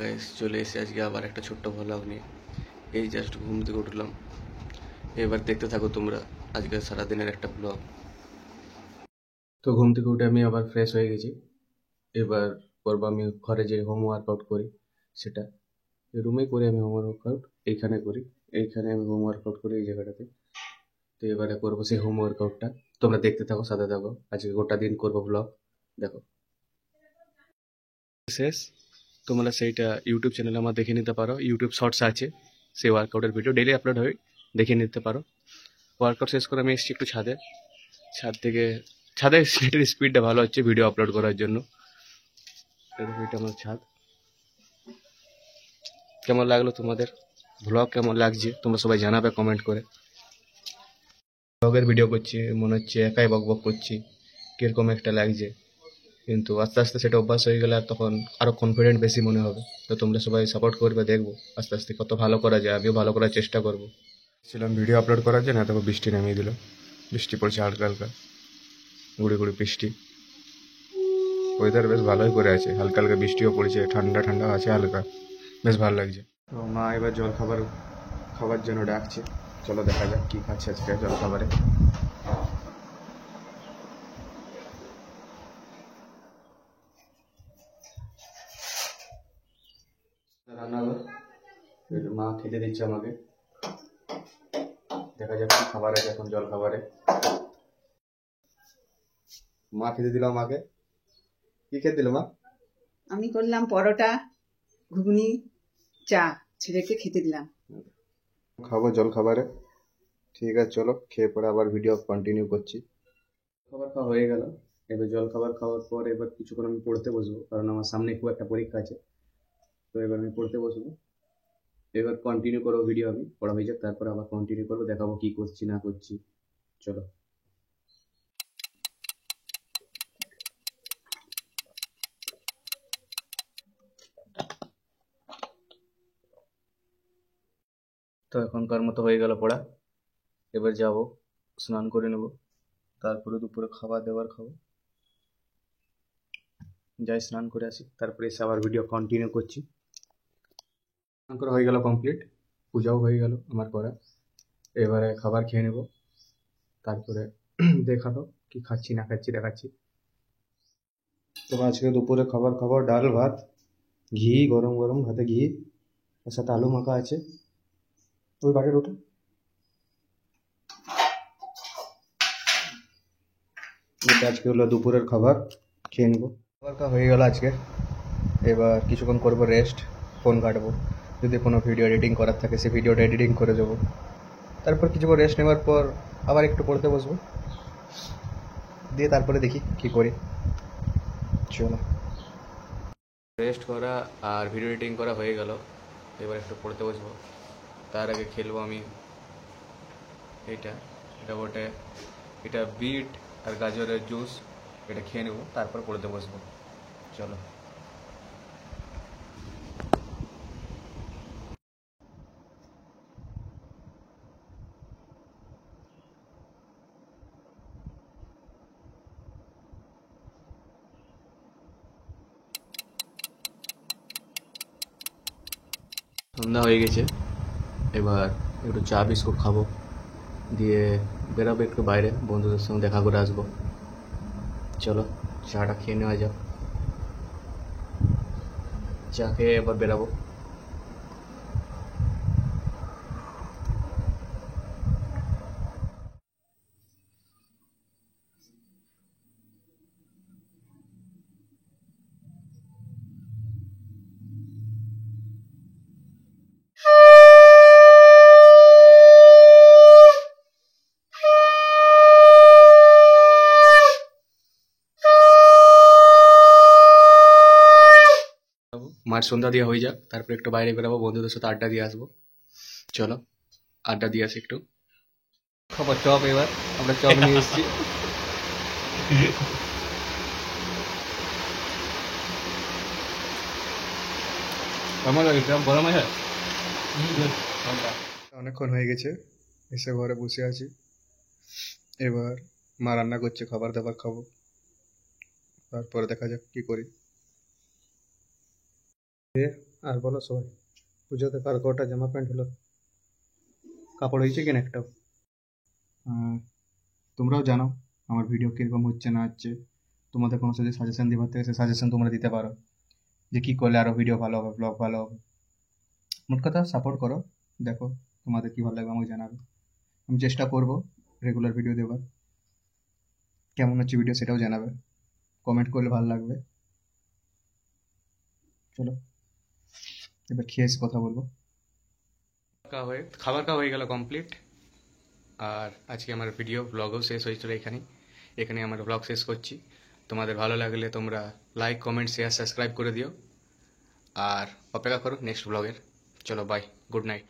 Guys চলে এসে আজকে আবার একটা ছোট্ট ভ্লগ নিয়ে। এই জাস্ট ঘুম থেকে উঠলাম, এবার দেখতে থাকো তোমরা আজকে সারাদিনের একটা ব্লগ। তো ঘুম থেকে উঠে আমি আবার ফ্রেশ হয়ে গেছি। এবার করবো আমি ঘরে যে হোম ওয়ার্কআউট করি সেটা। রুমেই করি আমি হোম ওয়ার্কআউট, এইখানে করি। এইখানে আমি হোম ওয়ার্কআউট করি এই জায়গাটাতে। তো এবারে করবো সেই হোম ওয়ার্কআউটটা, তোমরা দেখতে থাকো, সাথে থাকো। আজকে গোটা দিন করবো ব্লগ, দেখো। শেষ, তোমরা সেইটা ইউটিউব চ্যানেলে আমার দেখে নিতে পারো, ইউটিউব শর্টস আছে, সেই ওয়ার্কআউটের ভিডিও ডেইলি আপলোড হয়, দেখে নিতে পারো। ওয়ার্কআউট শেষ করে আমি এসেছি একটু ছাদে। ছাদ থেকে ছাদে নেটের স্পিডটা ভালো হচ্ছে ভিডিও আপলোড করার জন্য। এটা আমার ছাদ। কেমন লাগলো তোমাদের ব্লগ, কেমন লাগছে তোমরা সবাই জানাবে কমেন্ট করে। ব্লগের ভিডিও করছি, মনে হচ্ছে একাই বক বক করছি, কিরকম একটা লাগছে, কিন্তু আস্তে আস্তে সেটা অভ্যাস হয়ে গেলে আর তখন আরো কনফিডেন্ট বেশি মনে হবে। তো তোমরা সবাই সাপোর্ট করবে, দেখবো আস্তে আস্তে কত ভালো করা যায়, আমিও ভালো করার চেষ্টা করবো। ছিলাম ভিডিও আপলোড করার জন্য, তারপর বৃষ্টি নামিয়ে দিল। বৃষ্টি পড়ছে হালকা হালকা, গুড়ি গুড়ি বৃষ্টি। ওয়েদার বেশ ভালোই করে আছে, হালকা হালকা বৃষ্টিও পড়ছে, ঠান্ডা ঠান্ডা আছে হালকা, বেশ ভালো লাগছে। তো মা এবার জল খাবার খাবার জন্য ডাকছে, চলো দেখা যাক কি খাচ্ছে আজকে জল খাবারে। রান্নাঘর, মা খেতে দিচ্ছে আমাকে, দেখা যাক কি খাবার আছে এখন জল খাবারে। মা খেতে দিল আমাকে, কি খেতে দিল মা? আমি করলাম পরোটা, ঘুগনি, চা, ছেলেকে খেতে দিলাম। খাবো জল খাবারে। ঠিক আছে চলো, খেয়ে পরে আবার ভিডিও কন্টিনিউ করছি। খাবার খাওয়া হয়ে গেল, এবার জল খাবার খাওয়ার পর এবার কিছুক্ষণ আমি পড়তে বসবো, কারণ আমার সামনে খুব একটা পরীক্ষা আছে। তো এবার আমি পড়তে বসবো, এবার কন্টিনিউ করবো ভিডিও। আমি পড়া হয়ে যাক, তারপর আবার কন্টিনিউ করবো, দেখাবো কি করছি না করছি। চলো। তো এখনকার মতো হয়ে গেল পড়া, এবার যাব স্নান করে নেব, তারপরে দুপুরে খাবার দাবার খাবো। যাই স্নান করে আসি, তারপরে এসে আবার ভিডিও কন্টিনিউ করছি। স্নান করা হয়ে গেল কমপ্লিট, পূজাও হয়ে গেল আমার করা। এবারে খাবার খেয়ে নেব, তারপরে দেখাবো কি খাচ্ছি না খাচ্ছি, দেখাচ্ছি। তো আজকে দুপুরে খাবার খাবো ডাল ভাত, ঘি, গরম গরম ভাতে ঘি, তার সাথে আলু মাখা আছে। ওই বাড়ির ওটা, এটা আজকে হলো দুপুরের খাবার, খেয়ে নেবো। খাবার খাওয়া হয়ে গেল আজকে, এবার কিছুক্ষণ করবো রেস্ট, ফোন কাটবো, যদি কোনো ভিডিও এডিটিং করার থাকে সে ভিডিওটা এডিটিং করে দেবো। তারপর কিছুক্ষণ রেস্ট নেওয়ার পর আবার একটু পড়তে বসবো, দিয়ে তারপরে দেখি কি করি। চলো। রেস্ট করা আর ভিডিও এডিটিং করা হয়ে গেল, এবার একটু পড়তে বসবো। তার আগে খেলবো আমি এটা, এটা বটে, এটা বিট আর গাজরের জুস, এটা খেয়ে নেবো, তারপর পড়তে বসবো। চলো। সন্ধ্যা হয়ে গেছে, এবার একটু চা বিস্কুট খাবো, দিয়ে বেরাবো একটু বাইরে, বন্ধুদের সঙ্গে দেখা করে আসবো। চলো চাটা খেয়ে নেওয়া যাক, চা খেয়ে এবার বেরাবো। মার সন্ধ্যা দিয়ে হয়ে যাক, তারপরে একটু বাইরে বেরাবো, বন্ধুদের সাথে আড্ডা দিয়ে আসবো। চলো আড্ডা দিয়ে আসি একটু। খাবার চপ, এবার আমরা চপ নিয়ে এসেছি। কেমন লাগে চপ, গরম আছে? অনেকক্ষণ হয়ে গেছে, এসে ঘরে বসে আছি। এবার মা রান্না করছে, খাবার দাবার খাবো, তারপরে দেখা যাক কি করি। আর বলো সবাই, পুজোতে কার কটা জামা প্যান্ট হলো? কাপড় হয়েছে কিনা একটাও? আর তোমরাও জানো আমার ভিডিও কীরকম হচ্ছে না হচ্ছে। তোমাদের কোনো যদি সাজেশন দিবার থেকে সে সাজেশন তোমরা দিতে পারো, যে কী করলে আরও ভিডিও ভালো হবে, ব্লগ ভালো হবে। মোট কথা সাপোর্ট করো, দেখো তোমাদের কী ভালো লাগবে আমাকে জানাবে। আমি চেষ্টা করব রেগুলার ভিডিও দেবার। কেমন হচ্ছে ভিডিও সেটাও জানাবে, কমেন্ট করলে ভালো লাগবে। চলো এবার খেয়ে এসে কথা বলবো। খাবার খাওয়া হয়ে গেল কমপ্লিট। আর আজকে আমার ভিডিও ব্লগও শেষ হয়েছিল এখানে আমার ব্লগ শেষ করছি। তোমাদের ভালো লাগলে তোমরা লাইক, কমেন্ট, শেয়ার, সাবস্ক্রাইব করে দিও। আর অপেক্ষা করো নেক্সট ব্লগের। চলো বাই, গুড নাইট।